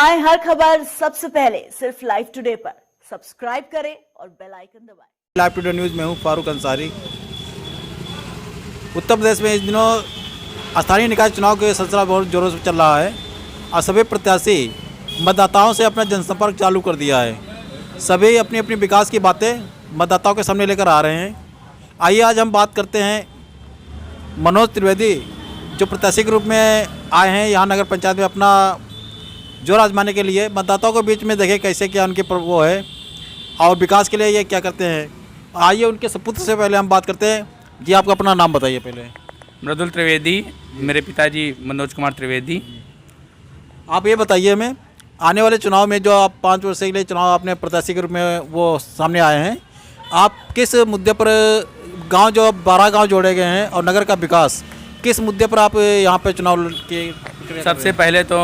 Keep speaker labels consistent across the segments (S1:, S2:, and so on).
S1: पाएं हर खबर सबसे पहले सिर्फ लाइव टुडे पर। सब्सक्राइब करें और बेल आइकन दबाएं।
S2: लाइव टुडे न्यूज़ में हूँ फारूक अंसारी। उत्तर प्रदेश में इस दिनों स्थानीय निकाय चुनाव के सिलसिला बहुत जोरों से चल रहा है और सभी प्रत्याशी मतदाताओं से अपना जनसंपर्क चालू कर दिया है। सभी अपनी अपनी विकास की बातें मतदाताओं के सामने लेकर आ रहे हैं। आइए आज हम बात करते हैं मनोज त्रिवेदी जो प्रत्याशी के रूप में आए हैं यहाँ नगर पंचायत में अपना जोर आजमाने के लिए। मतदाताओं के बीच में देखें कैसे क्या उनके वो है और विकास के लिए ये क्या करते हैं। आइए उनके सपुत्र से पहले हम बात करते हैं। जी आपका अपना नाम बताइए पहले।
S3: मृदुल त्रिवेदी, मेरे पिताजी मनोज कुमार त्रिवेदी।
S2: आप ये बताइए हमें आने वाले चुनाव में जो आप 5 वर्ष के लिए चुनाव अपने प्रत्याशी के रूप में वो सामने आए हैं, आप किस मुद्दे पर गांव जो 12 गांव जोड़े गए हैं और नगर का विकास किस मुद्दे पर आप यहाँ पे चुनाव के
S3: सबसे पहले तो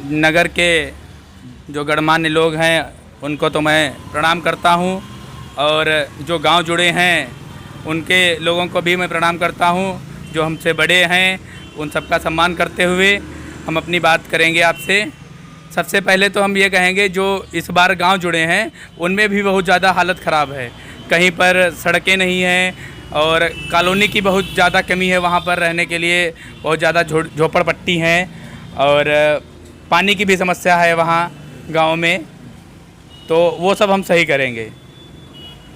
S3: नगर के जो गणमान्य लोग हैं उनको तो मैं प्रणाम करता हूँ और जो गांव जुड़े हैं उनके लोगों को भी मैं प्रणाम करता हूँ। जो हमसे बड़े हैं उन सबका सम्मान करते हुए हम अपनी बात करेंगे आपसे। सबसे पहले तो हम ये कहेंगे जो इस बार गांव जुड़े हैं उनमें भी बहुत ज़्यादा हालत ख़राब है। कहीं पर सड़कें नहीं हैं और कॉलोनी की बहुत ज़्यादा कमी है। वहाँ पर रहने के लिए बहुत ज़्यादा झोपड़पट्टी हैं और पानी की भी समस्या है वहाँ गांव में। तो वो सब हम सही करेंगे।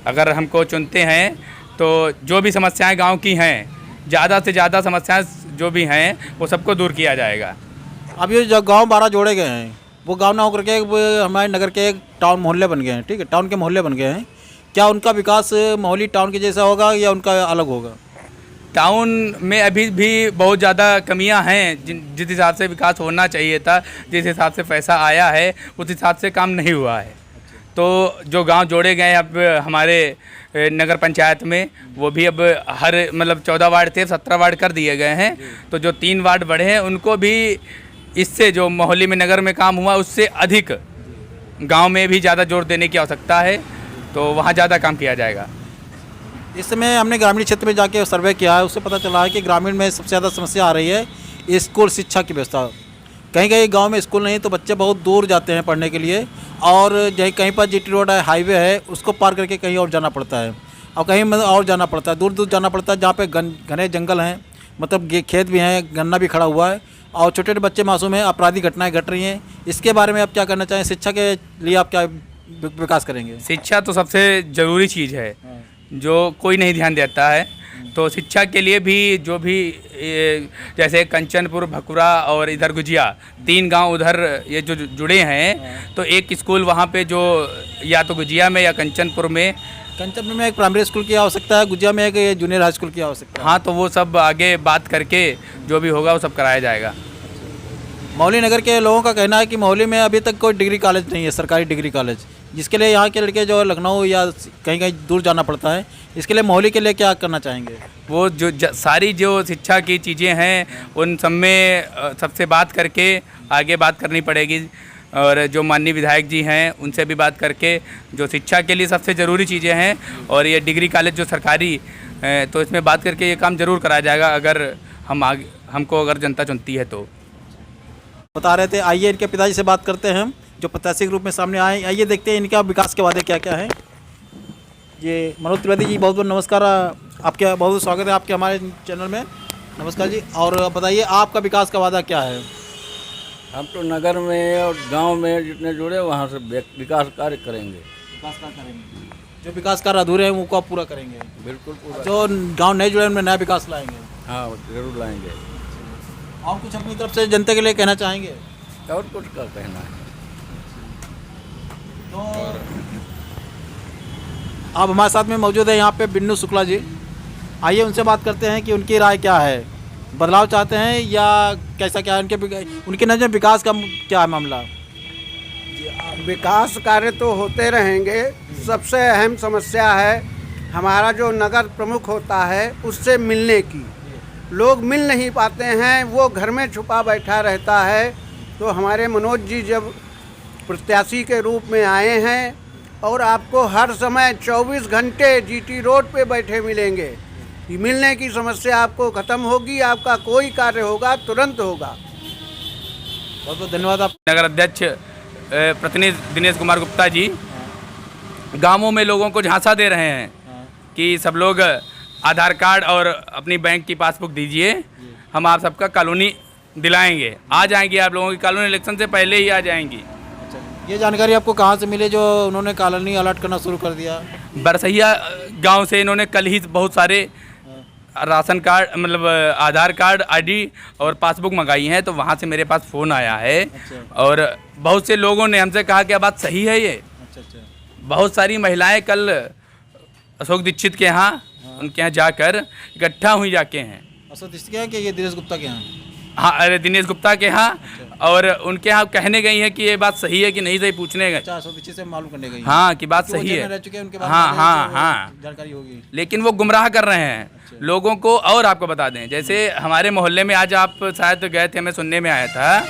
S3: अगर हमको चुनते हैं तो जो भी समस्याएं गांव की हैं, ज़्यादा से ज़्यादा समस्याएं जो भी हैं वो सबको दूर किया जाएगा।
S2: अब ये जो गाँव 12 जोड़े गए हैं वो गाँव ना होकर के हमारे नगर के एक टाउन मोहल्ले बन गए हैं। ठीक है, टाउन के मोहल्ले बन गए हैं। क्या उनका विकास मोहल्ली टाउन के जैसा होगा या उनका अलग होगा?
S3: टाउन में अभी भी बहुत ज़्यादा कमियां हैं। जिस हिसाब से विकास होना चाहिए था, जिस हिसाब से पैसा आया है उस हिसाब से काम नहीं हुआ है। तो जो गांव जोड़े गए अब हमारे नगर पंचायत में वो भी अब हर 14 वार्ड थे 17 वार्ड कर दिए गए हैं। तो जो 3 वार्ड बढ़े हैं उनको भी इससे जो मोहल्ले में नगर में काम हुआ उससे अधिक गाँव में भी ज़्यादा जोर देने की आवश्यकता है। तो वहाँ ज़्यादा काम किया जाएगा।
S2: इस समय हमने ग्रामीण क्षेत्र में जाके सर्वे किया है, उससे पता चला है कि ग्रामीण में सबसे ज़्यादा समस्या आ रही है स्कूल शिक्षा की व्यवस्था। कहीं कहीं गांव में स्कूल नहीं तो बच्चे बहुत दूर जाते हैं पढ़ने के लिए और कहीं पर जीटी रोड है, हाईवे है, उसको पार करके कहीं और जाना पड़ता है और कहीं और जाना पड़ता है, दूर दूर जाना पड़ता है जहाँ पे घने जंगल हैं, खेत भी हैं, गन्ना भी खड़ा हुआ है और छोटे छोटे बच्चे मासूम हैं। आपराधिक घटनाएँ घट रही हैं। इसके बारे में आप क्या करना चाहें? शिक्षा के लिए आप क्या विकास करेंगे?
S3: शिक्षा तो सबसे ज़रूरी चीज़ है जो कोई नहीं ध्यान देता है। तो शिक्षा के लिए भी जो भी जैसे कंचनपुर, भकुरा और इधर गुजिया 3 गांव उधर ये जो जुड़े हैं तो एक स्कूल वहाँ पे जो या तो गुजिया में या कंचनपुर में
S2: एक प्राइमरी स्कूल की आवश्यकता है, गुजिया में एक जूनियर हाई स्कूल की आवश्यकता है।
S3: हाँ, तो वो सब आगे बात करके जो भी होगा वो सब कराया जाएगा।
S2: मोहाली नगर के लोगों का कहना है कि मोहाली में अभी तक कोई डिग्री कॉलेज नहीं है, सरकारी डिग्री कॉलेज, जिसके लिए यहाँ के लड़के जो लखनऊ या कहीं कहीं दूर जाना पड़ता है। इसके लिए मोहाली के लिए क्या करना चाहेंगे?
S3: वो जो सारी जो शिक्षा की चीज़ें हैं उन सब में सबसे बात करके आगे बात करनी पड़ेगी और जो माननीय विधायक जी हैं उनसे भी बात करके जो शिक्षा के लिए सबसे ज़रूरी चीज़ें हैं और ये डिग्री कॉलेज जो सरकारी तो इसमें बात करके ये काम ज़रूर कराया जाएगा अगर हमको अगर जनता चुनती है तो।
S2: बता रहे थे। आइए इनके पिताजी से बात करते हैं जो प्रत्याशी के रूप में सामने आए। आइए देखते हैं इनका विकास के वादे क्या क्या हैं। ये मनोज त्रिवेदी जी, बहुत बहुत नमस्कार, आपके बहुत बहुत स्वागत है आपके हमारे चैनल में। नमस्कार जी। और बताइए आपका विकास का वादा क्या है?
S4: हम तो नगर में और गांव में जितने जुड़े वहाँ से विकास कार्य करेंगे।
S2: जो विकास कार्य अधूरे हैं वो आप पूरा करेंगे?
S4: बिल्कुल पूरा।
S2: जो गाँव नहीं जुड़े उनमें नया विकास लाएंगे?
S4: हाँ, जरूर लाएंगे।
S2: और कुछ अपनी तरफ से जनता के लिए कहना चाहेंगे?
S4: और कुछ का कहना है
S2: तो आप हमारे साथ में मौजूद है यहाँ पे बिन्नू शुक्ला जी। आइए उनसे बात करते हैं कि उनकी राय क्या है, बदलाव चाहते हैं या कैसा क्या है उनके नज़र में विकास का क्या है मामला?
S5: विकास कार्य तो होते रहेंगे। सबसे अहम समस्या है हमारा जो नगर प्रमुख होता है उससे मिलने की। लोग मिल नहीं पाते हैं, वो घर में छुपा बैठा रहता है। तो हमारे मनोज जी जब प्रत्याशी के रूप में आए हैं और आपको हर समय 24 घंटे जीटी रोड पे बैठे मिलेंगे। ये मिलने की समस्या आपको ख़त्म होगी, आपका कोई कार्य होगा तुरंत होगा।
S2: बहुत बहुत धन्यवाद। आप
S3: नगर अध्यक्ष प्रतिनिधि दिनेश कुमार गुप्ता जी गांवों में लोगों को झांसा दे रहे हैं कि सब लोग आधार कार्ड और अपनी बैंक की पासबुक दीजिए, हम आप सबका कॉलोनी दिलाएंगे। आ जाएंगी आप लोगों की कॉलोनी, इलेक्शन से पहले ही आ जाएंगी।
S2: ये जानकारी आपको कहाँ से मिली जो उन्होंने कॉलोनी अलर्ट करना शुरू कर दिया?
S3: बरसैया गांव से इन्होंने कल ही बहुत सारे राशन कार्ड मतलब आधार कार्ड, आईडी और पासबुक मंगाई हैं, तो वहाँ से मेरे पास फ़ोन आया है। और बहुत से लोगों ने हमसे कहा कि बात सही है ये। बहुत सारी महिलाएं कल अशोक दीक्षित के यहाँ उनके यहाँ जाकर इकट्ठा हुई जाके हैं।
S2: अशोक दीक्षित के यहाँ कि ये दिनेश गुप्ता के यहाँ?
S3: हाँ, अरे दिनेश गुप्ता के यहाँ, और उनके यहाँ कहने गई हैं कि ये बात सही है कि नहीं सही पूछने गए।
S2: अशोक दीक्षित से मालूम करने गई?
S3: हाँ, कि बात सही है।
S2: रह चुके हैं उनके बारे
S3: हाँ
S2: में
S3: हाँ हाँ,
S2: जानकारी होगी।
S3: लेकिन वो गुमराह कर रहे हैं लोगों को। और आपको बता दें, जैसे हमारे मोहल्ले में आज आप शायद गए थे, हमें सुनने में आया था,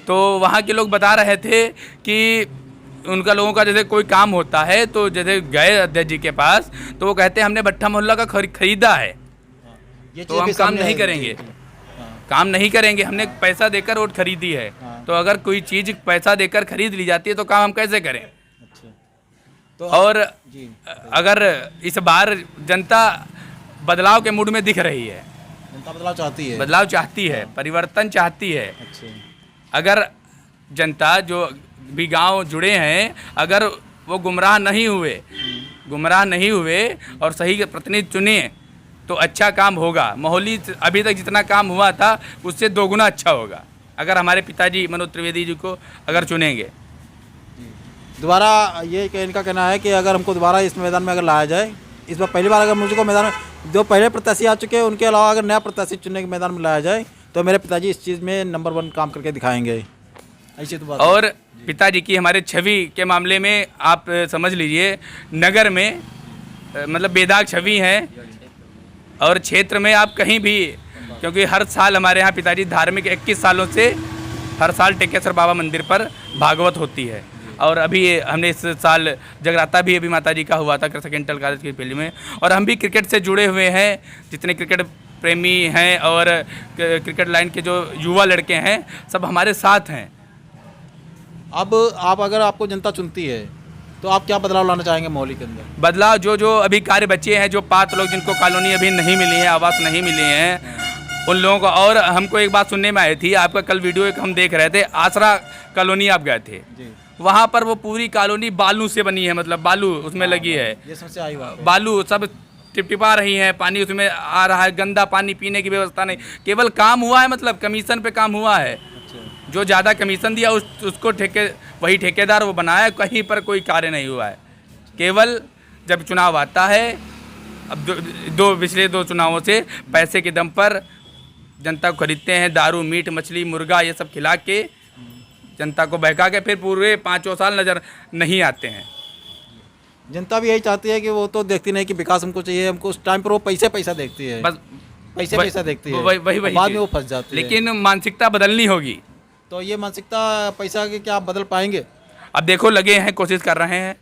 S3: तो वहाँ के लोग बता रहे थे कि उनका लोगों का जैसे कोई काम होता है तो जैसे गए अध्यक्ष जी के पास, तो वो कहते हैं हमने भट्ठा मोहल्ला का खरीदा है, तो हम काम नहीं करेंगे, काम नहीं करेंगे, हमने पैसा देकर वोट खरीदी है। तो अगर कोई चीज़ पैसा देकर खरीद ली जाती है तो काम हम कैसे करें? तो और अगर इस बार जनता बदलाव के मूड में दिख रही है,
S2: जनता बदलाव चाहती है,
S3: बदलाव चाहती है, परिवर्तन चाहती है। अगर जनता जो भी गांव जुड़े हैं, अगर वो गुमराह नहीं हुए और सही प्रतिनिधि चुने तो अच्छा काम होगा। माहौली अभी तक जितना काम हुआ था उससे दोगुना अच्छा होगा अगर हमारे पिताजी मनोज त्रिवेदी जी को अगर चुनेंगे
S2: दोबारा। ये इनका कहना है कि अगर हमको दोबारा इस मैदान में अगर लाया जाए, इस बार पहली बार अगर मुझको मैदान में जो पहले प्रत्याशी आ चुके हैं उनके अलावा अगर नया प्रत्याशी चुनने के मैदान में लाया जाए तो मेरे पिताजी इस चीज़ में नंबर 1 काम करके दिखाएंगे। ऐसी तो बात।
S3: और पिताजी की हमारे छवि के मामले में आप समझ लीजिए, नगर में मतलब बेदाग छवि है, और क्षेत्र में आप कहीं भी, क्योंकि हर साल हमारे यहाँ पिताजी धार्मिक 21 सालों से हर साल टेकेश्वर बाबा मंदिर पर भागवत होती है। और अभी हमने इस साल जगराता भी अभी माताजी का हुआ था कृषक इंटर कॉलेज की फील्ड में। और हम भी क्रिकेट से जुड़े हुए हैं, जितने क्रिकेट प्रेमी हैं और क्रिकेट लाइन के जो युवा लड़के हैं सब हमारे साथ हैं।
S2: अब आप अगर आपको जनता चुनती है तो आप क्या बदलाव लाना चाहेंगे मोहाली के अंदर?
S3: बदलाव जो अभी कार्य बचे हैं, जो 5 लोग जिनको कॉलोनी अभी नहीं मिली है, आवास नहीं मिले हैं, उन लोगों को। और हमको एक बात सुनने में आई थी, आपका कल वीडियो एक हम देख रहे थे, आसरा कॉलोनी आप गए थे, वहाँ पर वो पूरी कॉलोनी बालू से बनी है, मतलब बालू उसमें लगी है,
S2: ये समस्या आई हुआ,
S3: बालू सब टिपटिपा रही है, पानी उसमें आ रहा है, गंदा पानी, पीने की व्यवस्था नहीं। केवल काम हुआ है, मतलब कमीशन पे काम हुआ है। जो ज़्यादा कमीशन दिया उसको वही ठेकेदार वो बनाया, कहीं पर कोई कार्य नहीं हुआ है। केवल जब चुनाव आता है, अब पिछले 2 चुनावों से पैसे के दम पर जनता को खरीदते हैं, दारू, मीट, मछली, मुर्गा ये सब खिला के जनता को बहका के फिर पूरे 5 साल नज़र नहीं आते हैं।
S2: जनता भी यही चाहती है कि वो तो देखती नहीं कि विकास हमको चाहिए, हमको उस टाइम पर वो पैसा देखती है,
S3: बस
S2: पैसा देखती है,
S3: वही
S2: बाद में वो फंस जाती है।
S3: लेकिन मानसिकता बदलनी होगी।
S2: तो ये मानसिकता पैसा के क्या आप बदल पाएंगे?
S3: अब देखो, लगे हैं, कोशिश कर रहे हैं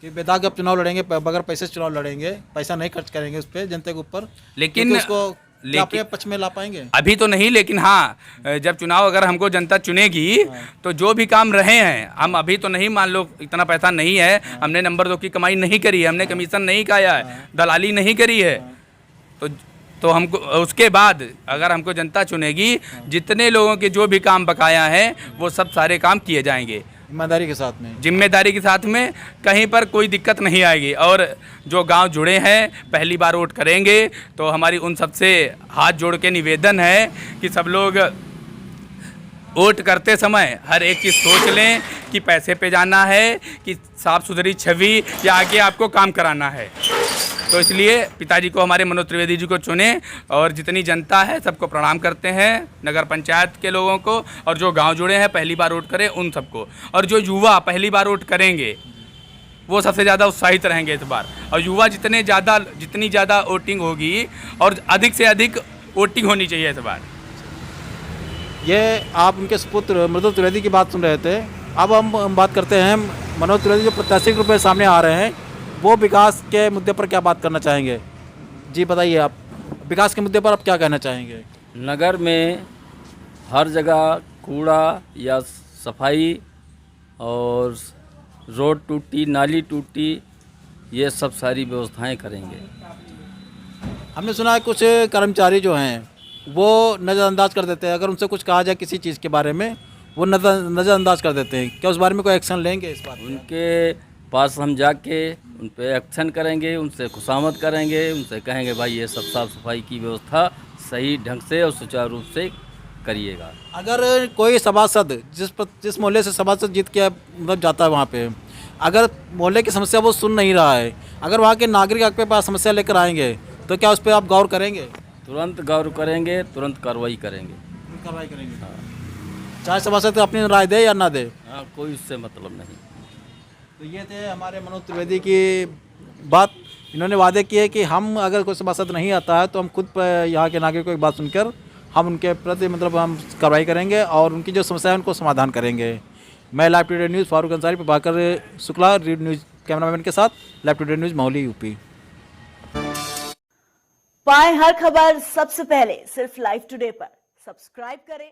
S2: कि बेदाग अब चुनाव लड़ेंगे, बगैर पैसे से चुनाव लड़ेंगे, पैसा नहीं खर्च करेंगे उस पर जनता के ऊपर,
S3: लेकिन
S2: उसको अपने पक्ष में ला पाएंगे?
S3: अभी तो नहीं, लेकिन हाँ, जब चुनाव अगर हमको जनता चुनेगी तो जो भी काम रहे हैं, हम अभी तो नहीं, मान लो इतना पैसा नहीं है, हमने नंबर 2 की कमाई नहीं करी है, हमने कमीशन नहीं खाया है, दलाली नहीं करी है, तो हमको उसके बाद अगर हमको जनता चुनेगी, जितने लोगों के जो भी काम बकाया है वो सब सारे काम किए जाएंगे
S2: ईमानदारी के साथ में,
S3: जिम्मेदारी के साथ में, कहीं पर कोई दिक्कत नहीं आएगी। और जो गांव जुड़े हैं, पहली बार वोट करेंगे, तो हमारी उन सबसे हाथ जोड़ के निवेदन है कि सब लोग वोट करते समय हर एक चीज़ सोच लें कि पैसे पे जाना है कि साफ़ सुथरी छवि या आगे आपको काम कराना है। तो इसलिए पिताजी को, हमारे मनोज त्रिवेदी जी को चुने, और जितनी जनता है सबको प्रणाम करते हैं, नगर पंचायत के लोगों को, और जो गांव जुड़े हैं पहली बार वोट करें उन सबको, और जो युवा पहली बार वोट करेंगे वो सबसे ज़्यादा उत्साहित रहेंगे इस बार। और युवा जितनी ज़्यादा वोटिंग होगी और अधिक से अधिक वोटिंग होनी चाहिए इस बार।
S2: ये आप उनके सुपुत्र मनोज त्रिवेदी की बात सुन रहे थे। अब हम बात करते हैं मनोज त्रिवेदी जो प्रत्याशी के रूप में सामने आ रहे हैं, वो विकास के मुद्दे पर क्या बात करना चाहेंगे? जी बताइए, आप विकास के मुद्दे पर आप क्या कहना चाहेंगे?
S4: नगर में हर जगह कूड़ा या सफाई और रोड टूटी, नाली टूटी, ये सब सारी व्यवस्थाएं करेंगे।
S2: हमने सुना है कुछ कर्मचारी जो हैं वो नज़रअंदाज कर देते हैं, अगर उनसे कुछ कहा जाए किसी चीज़ के बारे में वो नज़रअंदाज कर देते हैं। क्या उस बारे में कोई एक्शन लेंगे इस बात पे?
S4: उनके पास हम जाके उन पे एक्शन करेंगे, उनसे खुशामद करेंगे, उनसे कहेंगे भाई ये सब साफ़ सफाई की व्यवस्था सही ढंग से और सुचारू रूप से करिएगा।
S2: अगर कोई सभासद जिस मोहल्ले से सभासद जीत के मतलब जाता है वहाँ पे, अगर मोहल्ले की समस्या वो सुन नहीं रहा है, अगर वहाँ के नागरिक आपके पास समस्या लेकर आएंगे तो क्या उस पर आप गौर करेंगे?
S4: तुरंत गौर करेंगे, तुरंत कार्रवाई करेंगे।
S2: कार्रवाई करेंगे, चाहे सभासद अपनी राय दे या ना दे।
S4: हाँ, कोई उससे मतलब नहीं।
S2: तो ये थे हमारे मनोज त्रिवेदी की बात। इन्होंने वादे किए कि हम अगर कोई सभासद नहीं आता है तो हम खुद यहाँ के नागरिकों की बात सुनकर हम उनके प्रति मतलब हम कार्रवाई करेंगे और उनकी जो समस्या है उनको समाधान करेंगे। मैं live today news Farooq Ansari, Prabhakar Shukla, read news cameraman के साथ live today news Mohali UP.
S1: पाएं हर खबर सबसे पहले सिर्फ लाइव टुडे पर। सब्सक्राइब करें